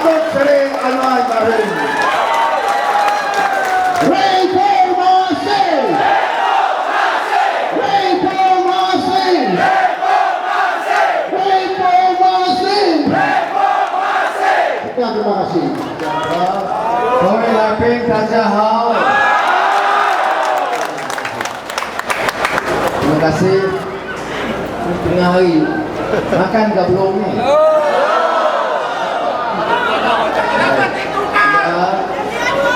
Datuk Seri Anwar Ibrahim. Reformasi! Reformasi! Reformasi! Sekian, terima kasih. Kami laping Tajahau. Terima kasih. Tengah hari makan ke belum ni?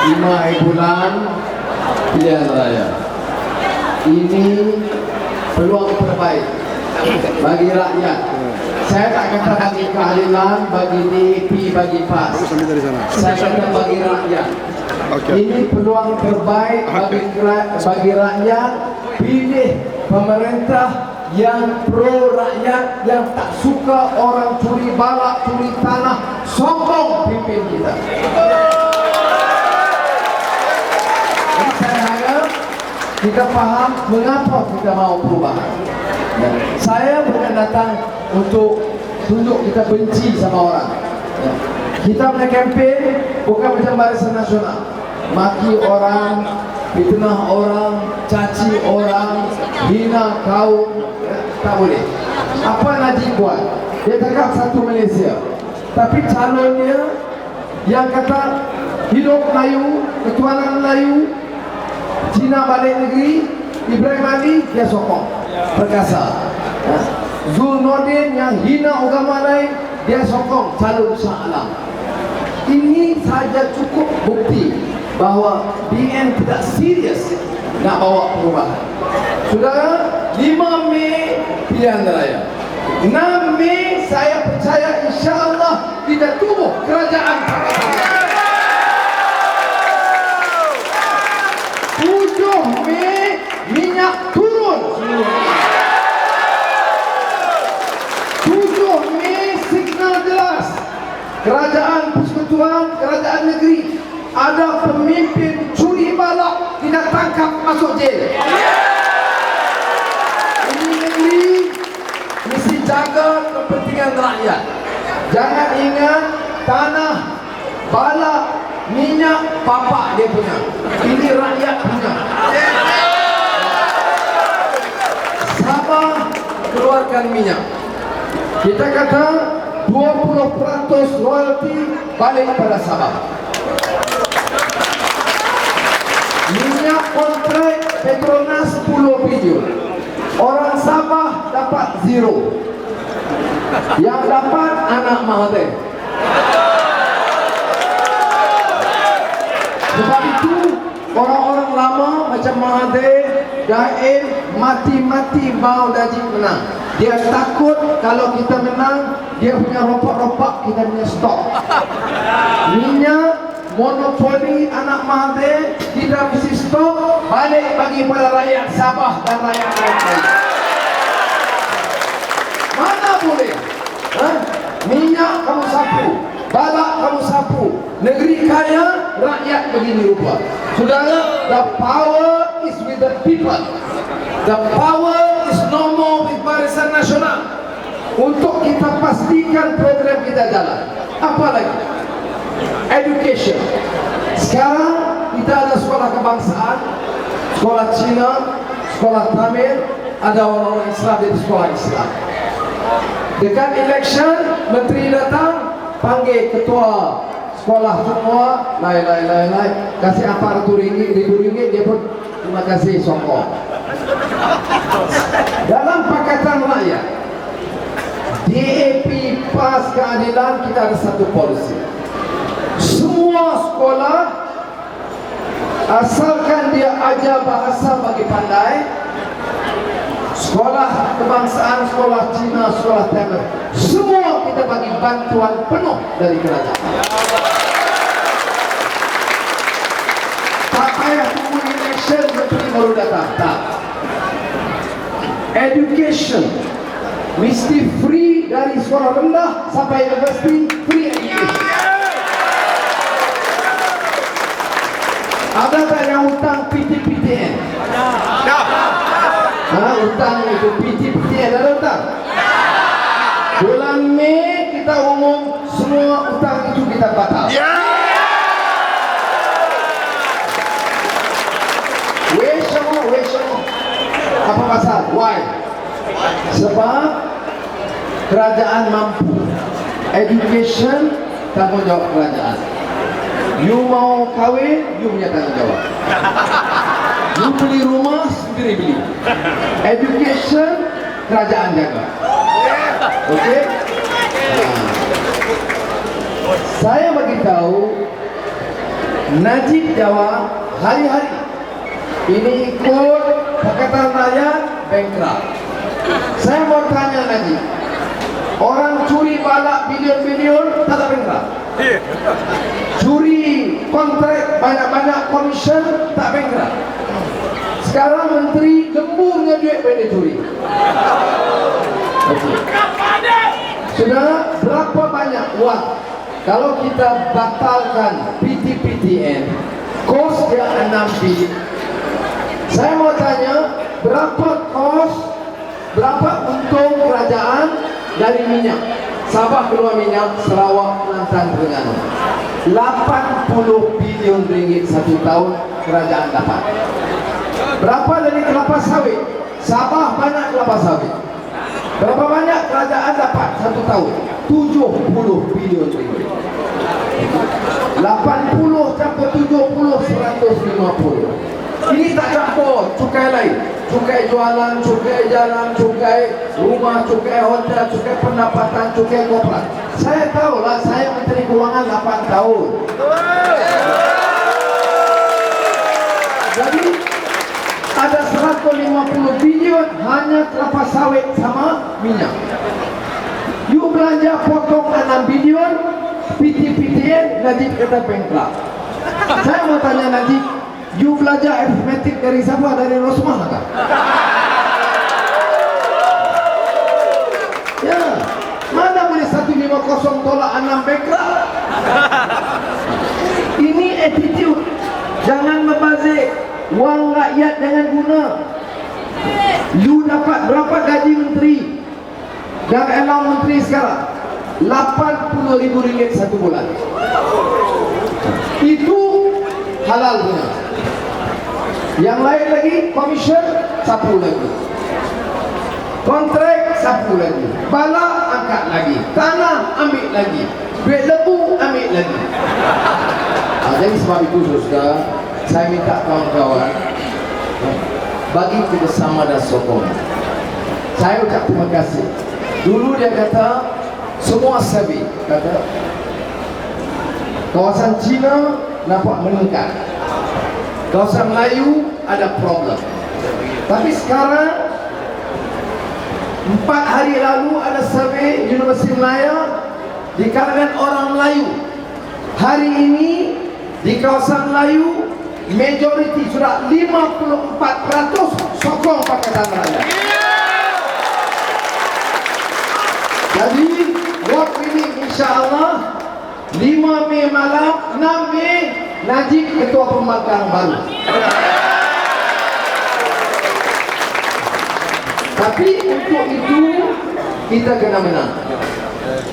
Lima hari bulan pilihan raya. Ini peluang terbaik bagi rakyat. Saya tak kata bagi keadilan, bagi DAP, bagi PAS. Saya kata bagi rakyat. Ini peluang terbaik bagi rakyat. Pilih pemerintah yang pro rakyat, yang tak suka orang curi balak, curi tanah, sokong pimpin kita. Jadi saya harap kita faham mengapa kita mau perubahan. Saya bukan datang untuk tunjuk kita benci sama orang. Kita punya kempen bukan macam Barisan Nasional, maki orang, fitnah orang, caci orang, hina kaum. Tak boleh. Apa Najib buat? Dia cakap satu Malaysia, tapi calonnya yang kata hidup Melayu, ketuhanan Melayu, Cina balik negeri, Ibrahim Ali, dia sokong Perkasa. Zulnordin yang hina agama lain, dia sokong calon Shah Alam. Ini saja cukup bukti bahawa BN tidak serius nak bawa perubahan. Saudara, 5 Mei pilihan raya. 6 Mei saya percaya insya-Allah kita tumbuh kerajaan. 7 Mei minyak turun. 7 Mei signal jelas. Kerajaan persekutuan, kerajaan negeri, ada pemimpin curi balak kita tangkap masuk jel. Ini negeri mesti jaga kepentingan rakyat. Jangan ingat tanah, balak, minyak bapak dia punya. Ini rakyat punya. Sabah keluarkan minyak. Kita kata 20% royalti balik pada Sabah. Minyak kontrak Petronas 10 bilion. Orang Sabah dapat 0. Yang dapat anak Mahathir. Sebab itu orang-orang lama macam Mahathir, Jain mati-mati mau Najib menang. Dia takut kalau kita menang, dia punya ropak-ropak, kita punya stok. Minyak monopoli anak Mahathir, kita mesti stok balik bagi pada rakyat Sabah dan rakyat lain. Mana boleh? Minyak kamu sapu, balak kamu sapu, negeri kaya, rakyat begini rupa. Saudara, the power is with the people. The power is no more with Barisan Nasional. Untuk kita pastikan program kita jalan. Apa lagi? Education. Sekarang kita ada sekolah kebangsaan, sekolah Cina, sekolah Tamil, ada orang-orang Islam di sekolah Islam. Dekat election, menteri datang, panggil ketua sekolah semua, lai, kasih apa RM1,000, dia pun terima kasih sokong. Dalam Pakatan Rakyat, DAP PAS Keadilan, kita ada satu polisi. Semua sekolah, asalkan dia ajar bahasa bagi pandai, sekolah kebangsaan, sekolah Cina, sekolah Tamil, semua kita bagi bantuan penuh dari kerajaan. Tak payah tunggu election menteri baru datang. Tak. Education mesti free dari sekolah rendah sampai universiti, free education. Ada tak yang hutang PT-PTN? Hutang itu PT-PTN ada hutang? Bulan Mei kita umum semua hutang itu kita batal. Wesong. Apa pasal? Why? Sebab kerajaan mampu. Education tanggung jawab kerajaan. You mau kahwin, you punya tanggung jawab. You beli rumah, sendiri beli. Education kerajaan jaga. Okey? Saya bagi tahu Najib Jawa hari-hari ini ikut Pakatan Rakyat bankrupt. Saya mau tanya Najib, orang curi balak bilion-bilion tak bankrupt? Curi kontrak banyak-banyak komisen tak bankrupt? Sekarang menteri lemburnya duit pada curi. Okay. Saudara, berapa banyak uang kalau kita batalkan PTPTN, kos dia 6 bilion. Saya mau tanya, berapa kos, berapa untung kerajaan dari minyak? Sabah keluar minyak, Sarawak, Kelantan, Terengganu. 80 bilion ringgit satu tahun kerajaan dapat. Berapa dari kelapa sawit? Sabah banyak kelapa sawit. Berapa banyak kerajaan dapat satu tahun? 70 bilion ringgit. 80 campur 70, 150. Ini tak campur cukai lain. Cukai jualan, cukai jalan, cukai rumah, cukai hotel, cukai pendapatan, cukai korporat. Saya tahulah, saya Menteri Keuangan 8 tahun. Jadi ada 150 bilion hanya kelapa sawit sama minyak. You belanja potong 6 bilion, PTPTN, Najib kata bankrupt. Saya mau tanya Najib, you belajar aritmetik dari siapa? Dari Rosmah kah? Ya, mana boleh 150 tolak 6 bankrupt? Ini attitude. Jangan membazir wang rakyat dengan guna. You dapat berapa gaji menteri dan allowance menteri sekarang? 80,000 ringgit satu bulan. Itu halal punya. Yang lain lagi komisen sapu lagi, kontrak sapu lagi, bala angkat lagi, tanah ambil lagi, duit lebu ambil lagi. Jadi sebab itu saudara, saya minta kawan-kawan bagi kerjasama dan sokongan. Saya ucap terima kasih. Dulu dia kata semua survey kata kawasan Cina nampak meningkat, kawasan Melayu ada problem. Tapi sekarang 4 hari lalu ada survei Universiti Melaya di kalangan orang Melayu. Hari ini di kawasan Melayu majoriti sudah 54% sokong Pakatan Rakyat. Jadi buat ini insya-Allah 5 Mei malam, 6 Mei Najib ketua pembangkang baru. Tapi untuk itu kita kena menang.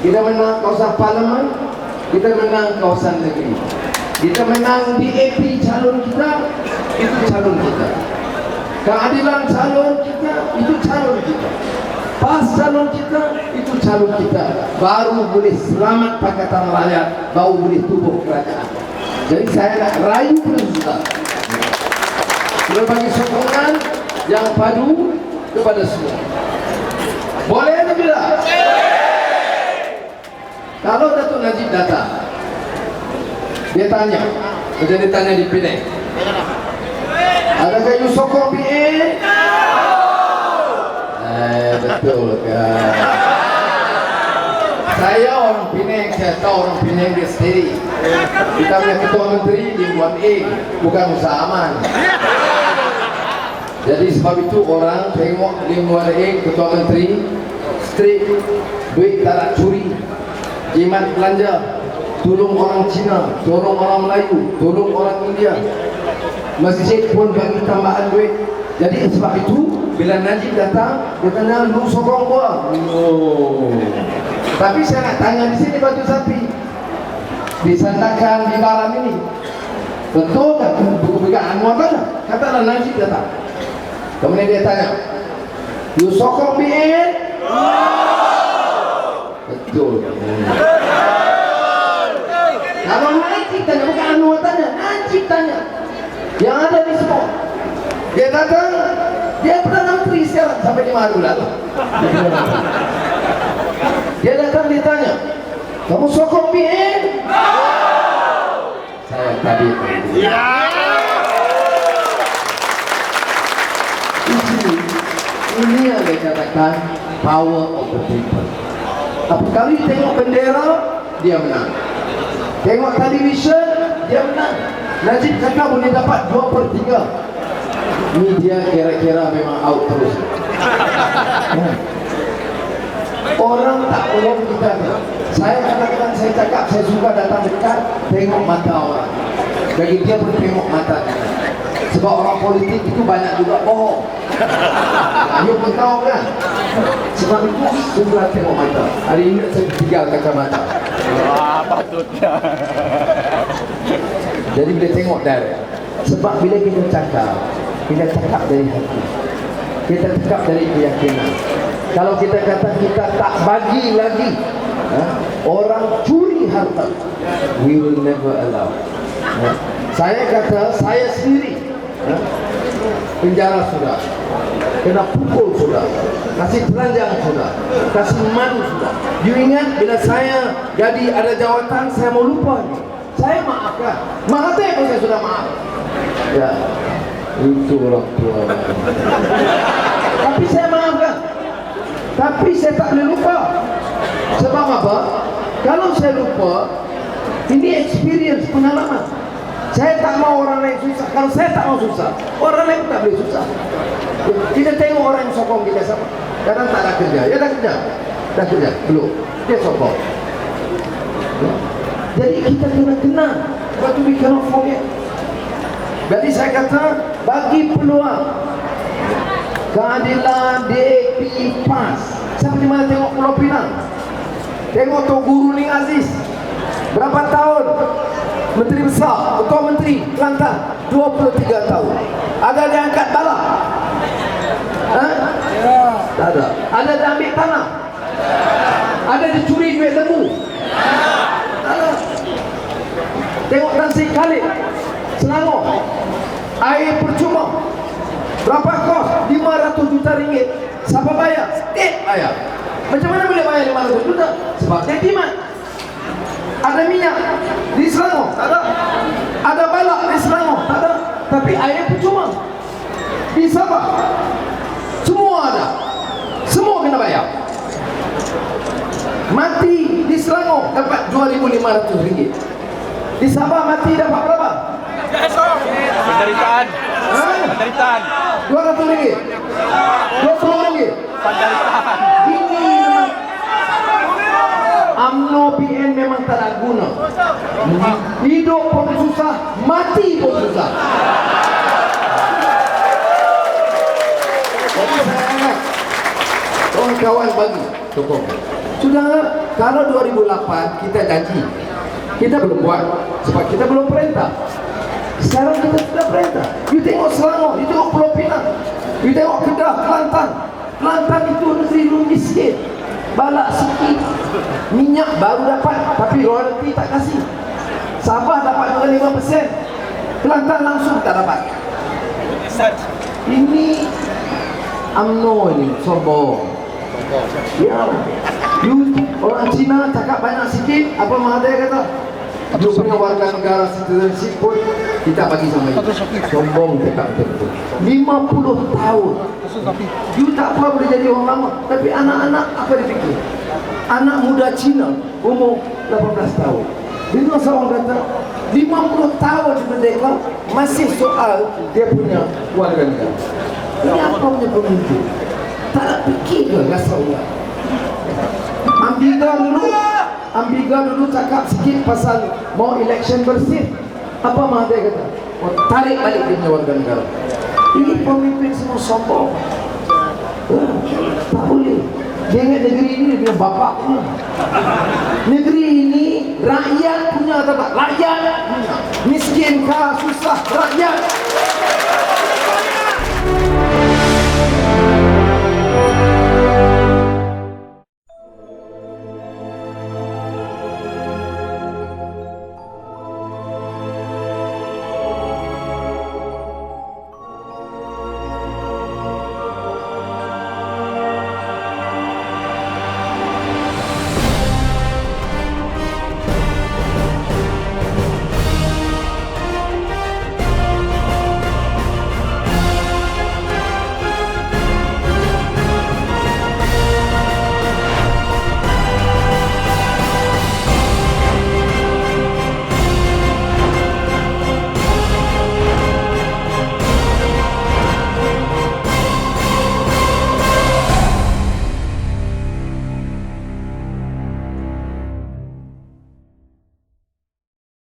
Kita menang kawasan parlimen, kita menang kawasan negeri. Kita menang DAP calon kita, itu calon kita. Keadilan calon kita, itu calon kita. PAS calon kita, itu calon kita. Baru boleh selamat Pakatan Rakyat, baru boleh tubuh kerajaan. Jadi saya nak rayu kita. Kita bagi sokongan yang padu kepada semua. Boleh atau tidak? Kalau Datuk Najib datang, dia tanya, macam dia tanya di Penang, adakah you sokong PN? Betul kan? Saya orang Penang, saya tahu orang Penang dia sendiri. Kita punya ketua menteri di Buan A, bukan usaha aman. Jadi sebab itu orang tengok di Buan A, ketua menteri straight, duit tak nak curi, jimat belanja, tolong orang Cina, tolong orang Melayu, tolong orang India. Masjid pun bagi tambahan duit. Jadi sebab itu bila Najib datang, dia tanya, lu sokong gua? No. Tapi saya nak tanya di sini batu sapi. disandarkan di malam ini. Betul tak? Bukan Anwar mana? Katalah Najib datang. Kemudian dia tanya, you sokong BN? Betul. Kalau Najib tanya, bukan Anwar tanya, Najib tanya. Yang ada di semua. Dia datang, dia Perdana Menteri sekarang sampai di Maru lah. Dia datang, dia tanya, kamu sokong BN? Saya tadi. Ini yang dikatakan power of the people. Apa kali tengok bendera, dia menang. Tengok television, dia menang. Najib cakap boleh dapat 2/3. Ini dia kira-kira memang out terus. Orang tak boleh kita. Saya katakan, saya cakap, saya suka datang dekat, tengok mata orang. Bagi dia pun tengok mata dia. Sebab orang politik itu banyak juga bohong. You pun tahu kan? Sebab itu suka tengok mata. Hari ini saya tinggal kacamata. Wah, patutnya. Jadi bila tengok dari. Sebab bila kita cakap dari hati. Kita cakap dari keyakinan. Kalau kita kata kita tak bagi lagi, orang curi harta, we will never allow. Saya kata, saya sendiri penjara sudah, kena pukul sudah, kasih telanjang sudah, kasih malu sudah. You ingat bila saya jadi ada jawatan, saya mau lupa ni. Saya maafkan. Mahathir pun saya sudah maaf. Ya, itu orang tua. Tapi saya maafkan. Tapi saya tak boleh lupa. Sebab apa? Kalau saya lupa, ini experience, pengalaman. Saya tak mau orang lain susah. Kalau saya tak mau susah, orang lain tak boleh susah. Kita tengok orang yang sokong kita sama. Kadang tak ada kerja. Ya dah kerja. Dah kerja. Belum. Dia sokong. Jadi kita kena kenal. Sebab tu we cannot forget. Jadi saya kata, bagi peluang keadilan DAP PAS. Saya pergi mana tengok Pulau Pinang. Tengok Tok Guru Ning Aziz. Berapa tahun? Menteri Besar, Ketua Menteri Kelantan, 23 tahun. Ada dia angkat bala? Ya. Tak ada. Ada dia ambil tanah? Ada dia curi duit lembu? Tak ada. Tengok Tan Sri Khalid, Selangor. Air percuma. Berapa kos? 500 juta ringgit. Siapa bayar? State bayar. Macam mana boleh bayar 500 juta? Sebab dia timat. Ada minyak di Selangor? Tak ada. Ada balak di Selangor? Tak ada. Tapi air percuma. Di Sabah? Semua ada. Semua kena bayar. Mati di Selangor dapat 2.500 ringgit. Di Sabah mati dapat berapa? Penderitaan. Penderitaan. 200 ringgit. 20 ringgit. Penderitaan. Ini memang UMNO PN memang tak ada guna. Hidup pun susah, mati pun susah. Jadi saya ingat, kawan-kawan bagi sokong. Sudah, kalau 2008 kita janji, kita belum buat sebab kita belum perintah. Sekarang kita sudah perintah. You tengok Selangor, you tengok Pulau Pinang, you tengok Kedah, Kelantan. Kelantan itu negeri miskin. Balak sikit. Minyak baru dapat, tapi royalty tak kasih. Sabah dapat juga 5%. Kelantan langsung tak dapat. Ini UMNO ini sombong. Ya, you orang Cina cakap banyak sikit, apa Mahathir kata? You punya warga negara citizenship pun kita bagi sama you. Sombong cakap betul. 50 tahun. You tak apa boleh jadi orang lama. Tapi anak-anak apa dia fikir? Anak muda Cina umur 18 tahun. Bila seorang kata 50 tahun merdeka, masih soal dia punya warga negara. Ini apa punya pemimpin? Tak nak fikir ke rasa orang? Ambiga dulu cakap sikit pasal mau election bersih. Apa Mahathir kata? Oh, tarik balik dia punya warga negara. Ini pemimpin semua sombong. Tak boleh. Dia ingat negeri ini dia punya bapak. Negeri ini Rakyat punya atau tak? Rakyat punya. Miskin kah, susah, rakyat.